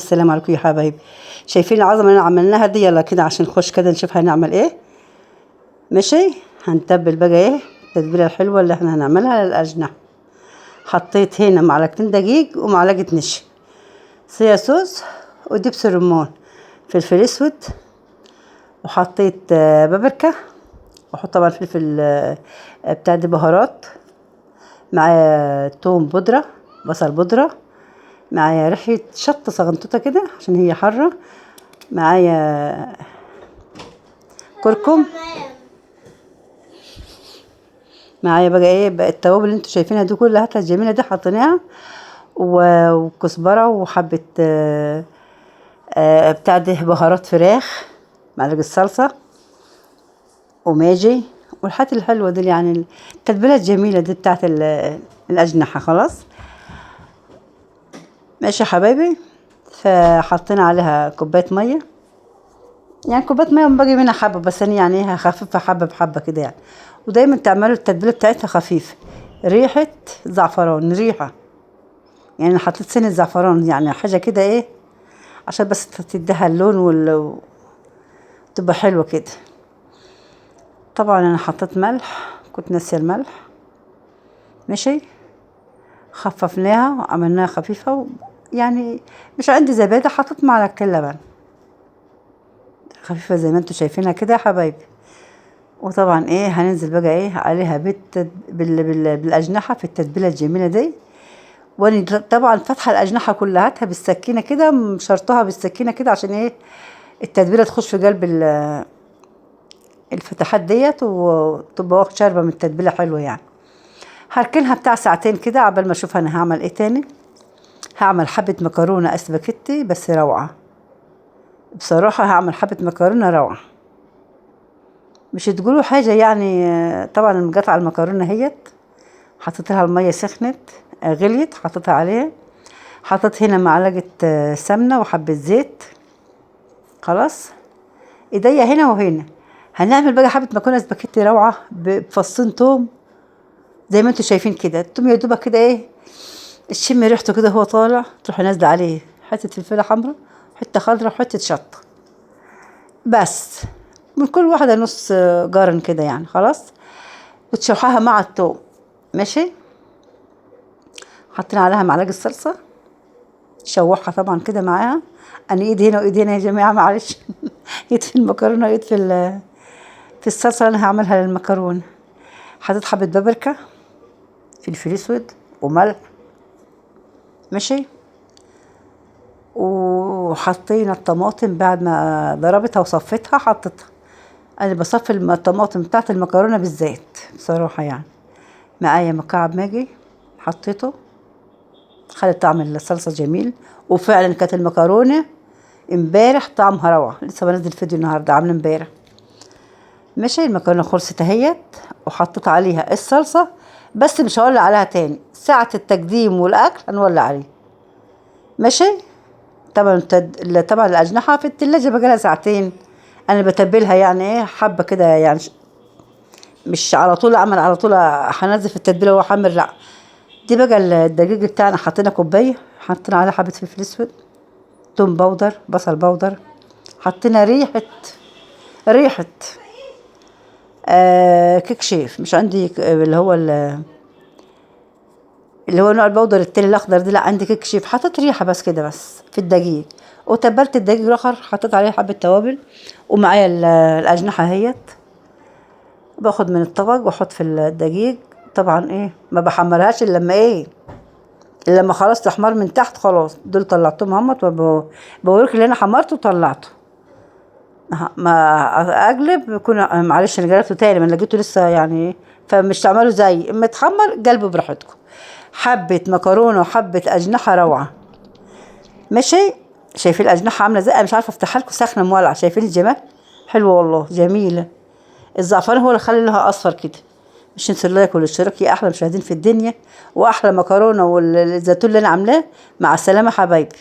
السلام عليكم يا حبايبي. شايفين العظمه اللي عملناها دي؟ يلا كده عشان نخش كده نشوف هنعمل ايه. ماشي، هنتبل بقى ايه التتبيله الحلوه اللي احنا هنعملها للاجنحه. حطيت هنا معلقتين دقيق ومعلقه نشا، صويا صوص ودبس رمان، فلفل اسود، وحطيت بابريكا، وحط طبعا فلفل بتاع دي بهارات، معايا توم بودره، بصل بودره، معايا ريحه شطه صغنطوطه كده عشان هي حاره، معايا كركم، معايا بقى ايه بقى التوابل اللي انتوا شايفينها دي كلها الجميله دي حطيناها، وكزبره وحبه بتاع ده بهارات فراخ، معلقه صلصه وماجي والحاجات الحلوه دي، يعني التتبيله الجميله دي بتاعت الاجنحه. خلاص ماشي يا حبايبي. فحطينا عليها كوبايه ميه، يعني كوبايه ميه باقي منها حبه، بس انا يعني هخففها حبه بحبه كده يعني. ودايما تعملوا التتبيله بتاعتها خفيفه، ريحه زعفران، ريحه يعني حطيت سن الزعفران، يعني حاجه كده ايه عشان بس تديها اللون تبقى حلوه كده. طبعا انا حطيت ملح، كنت ناسيه الملح. ماشي، خففناها وعملناها خفيفه يعني مش عندي زبادي، حطيت معلقتين لبن، خفيفه زي ما انتوا شايفينها كده يا حبايبي. وطبعا ايه هننزل بقى ايه عليها بالاجنحه في التتبيله الجميله دي. وانا طبعا فاتحه الاجنحه كلها بالسكينه كده، مشرطها بالسكينه كده عشان ايه التتبيله تخش في قلب الفتحات ديت، وتبقى واخد شاربه من التتبيله حلوه يعني. هركنها بتاع ساعتين كده عبال ما اشوف انا هعمل ايه تاني. هعمل حبه مكرونه اسباجيتي بس روعه، بصراحه هعمل حبه مكرونه روعه، مش تقولوا حاجه يعني. طبعا مقطعه المكرونه اهيت، حطيت لها الميه سخنت، غليت، حطيتها عليها، حطيت هنا معلقه سمنه وحبه زيت. خلاص، ايديا هنا وهنا. هنعمل بقى حبه مكرونه سباكيتي روعه بفصين توم زي ما انتوا شايفين كده. التوم يا دوبك كده ايه الشم ريحته كده هو طالع، تروحي نازله عليه حته فلفله حمراء، حته خضراء، وحته شطه، بس من كل واحده نص جارن كده يعني. خلاص، وتشوحها مع التوم. ماشي، حطينا عليها معلقه صلصه، شوحها طبعا كده معاها. انا ايدي هنا وايدي هنا يا جماعه، معلش ايد في المكرونه وايد في الصلصه اللي انا هعملها للمكرونه. حطيت حبه بابريكا، فلفل اسود، وملح. ماشي، وحطينا الطماطم بعد ما ضربتها وصفتها حطيتها. انا بصفي الطماطم بتاعت المكرونه بالزيت بصراحه يعني. معايا مكعب ماجي حطيته، خلي طعم الصلصه جميل. وفعلا كانت المكرونه امبارح طعمها روعه، لسه بنزل فيديو النهارده عامله امبارح. ماشي، المكرونه خلصت اهيت، وحطيت عليها الصلصه، بس مش هولع عليها تاني، ساعه التقديم والاكل هنولع عليه. ماشي، طبعا طبعا الاجنحه في التلاجة بقالها ساعتين، انا بتبلها يعني ايه حبه كده يعني، مش على طول اعمل على طول هنزل في التتبيله واحمر، لا. دي بقى الدقيق بتاعنا، حطينا كوبايه، حطينا عليها حبه فلفل اسود، توم باودر، بصل باودر، حطينا ريحه كيك شيف، مش عندي اللي هو نوع البودر التاني الاخضر دي، لا عندي كيك شيف. حطيت ريحه بس كده بس في الدقيق، وتبلت الدقيق الاخر، حطيت عليه حبه توابل، ومعايا الاجنحه اهيت. باخد من الطبق واحط في الدقيق. طبعا ايه ما بحمرهاش الا لما ايه، الا لما خلاص تحمر من تحت. خلاص دول طلعتهم همت، وبوريك اللي انا حمرته وطلعته. ما اقلب يكون معلش انا قلبته تاني، ما أنا لقيته لسه يعني ايه. فمش تعملوا زي اما تحمر قلبوا براحتكم. حبه مكرونه وحبه اجنحه روعه. ماشي، شايفين الاجنحه عامله ازاي؟ أنا مش عارفه افتحها لكم، سخنه مولعه. شايفين الجمال؟ حلوه والله جميله. الزعفران هو اللي خلى لها اصفر كده. مش ننسوا اللايك والاشتراك يا احلى مشاهدين في الدنيا، واحلى مكرونه والزيتون اللي انا عاملاه. مع السلامه حبايبي.